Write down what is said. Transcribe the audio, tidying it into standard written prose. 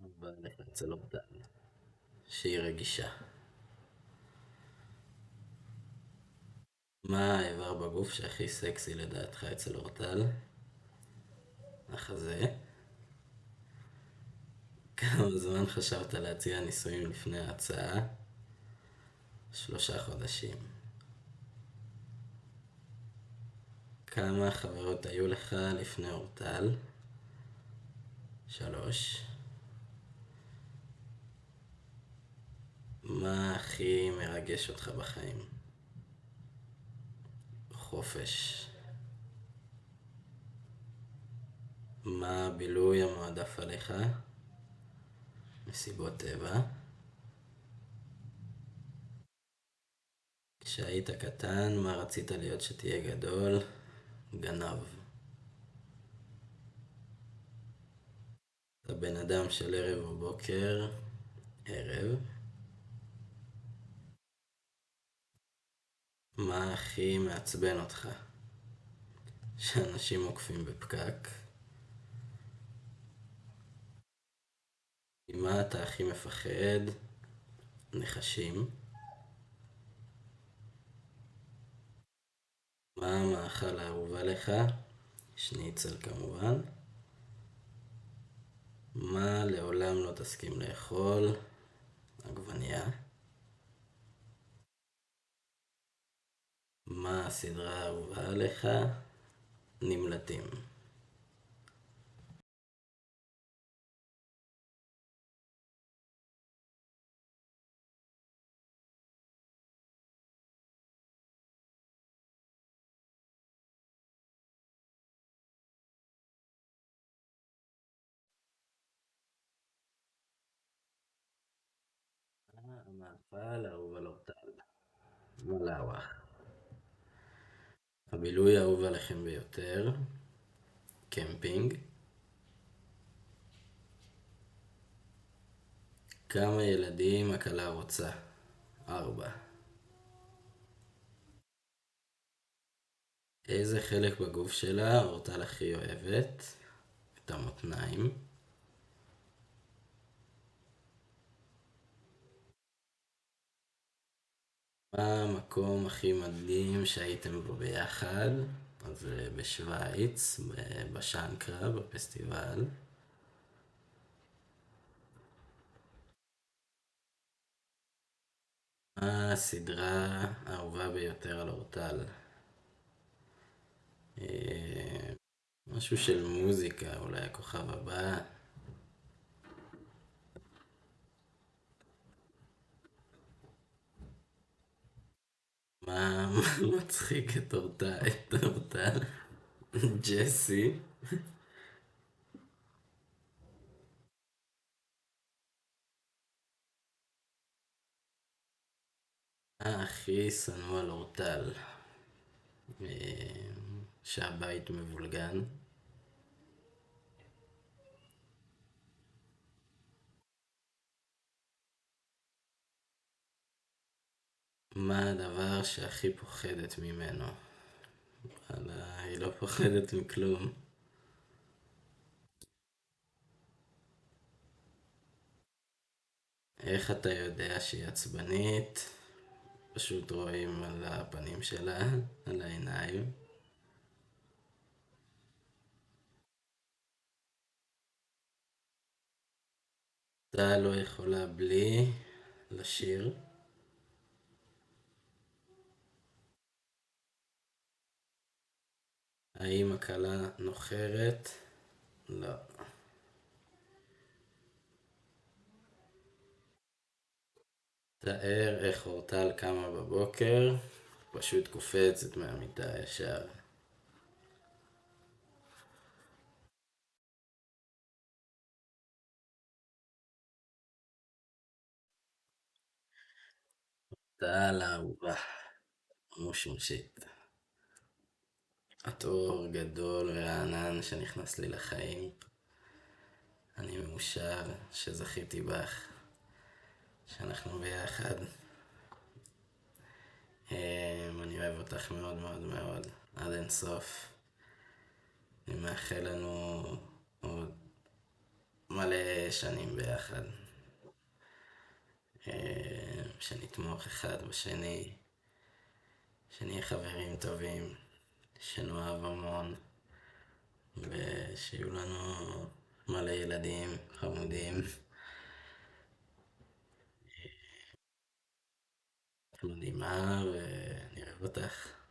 בעלך אצל אורטל, שהיא רגישה. מה האיבר בגוף שהכי סקסי לדעתך אצל אורטל? החזה. כמה זמן חשבת להציע נישואים לפני ההצעה? 3 חודשים. כמה חברות היו לך לפני אורטל? 3. מה הכי מרגש אותך בחיים? חופש. מה הבילוי המועדף עליך? מסיבות טבע. כשהיית קטן, מה רצית להיות שתהיה גדול? גנב. אתה בן אדם של ערב או בוקר? ערב. מה הכי מעצבן אותך? שאנשים עוקפים בפקק. ממה אתה הכי מפחד? נחשים. מה המאכל האהוב עליך? שניצל כמובן. מה לעולם לא תסכים לאכול? עגבנייה. מה הסדרה האהובה עליך? נמלטים. המאכל האהוב על אורטל. מלאווח. הבילוי האהוב עליכם ביותר? קמפינג. כמה ילדים הכלה רוצה? 4. איזה חלק בגוף שלה אורטל הכי אוהבת? את המותניים. מה המקום הכי מדהים שהייתם בו ביחד? אז בשוויץ, בשנקרה, בפסטיבל. מה הסדרה האהובה ביותר על אורטל? משהו של מוזיקה, אולי הכוכב הבא. מה מצחיק את אורטל? ג'סי. מה הכי שנוא על אורטל? אה, שהבית מבולגן. מה הדבר שהכי פוחדת ממנו? וואלה, היא לא פוחדת מכלום. איך אתה יודע שהיא עצבנית? פשוט רואים על הפנים שלה, על העיניים. אתה לא יכולה בלי לשיר. האם הכלה נוחרת? לא. תאר איך אורטל קמה בבוקר, פשוט קופצת מהמיטה ישר. טל האהובה, מושמשית. את אור גדול ורענן שנכנס לי לחיים. אני מאושר שזכיתי בך, שאנחנו ביחד. אני אוהב אותך מאוד מאוד מאוד, עד אינסוף. אני מאחל לנו עוד מלא שנים ביחד. שנתמוך אחד בשני, שנהיה חברים טובים, שנאהב המון, ושיהיו לנו מלא ילדים חמודים. את מדהימה, ואני אוהב אותך.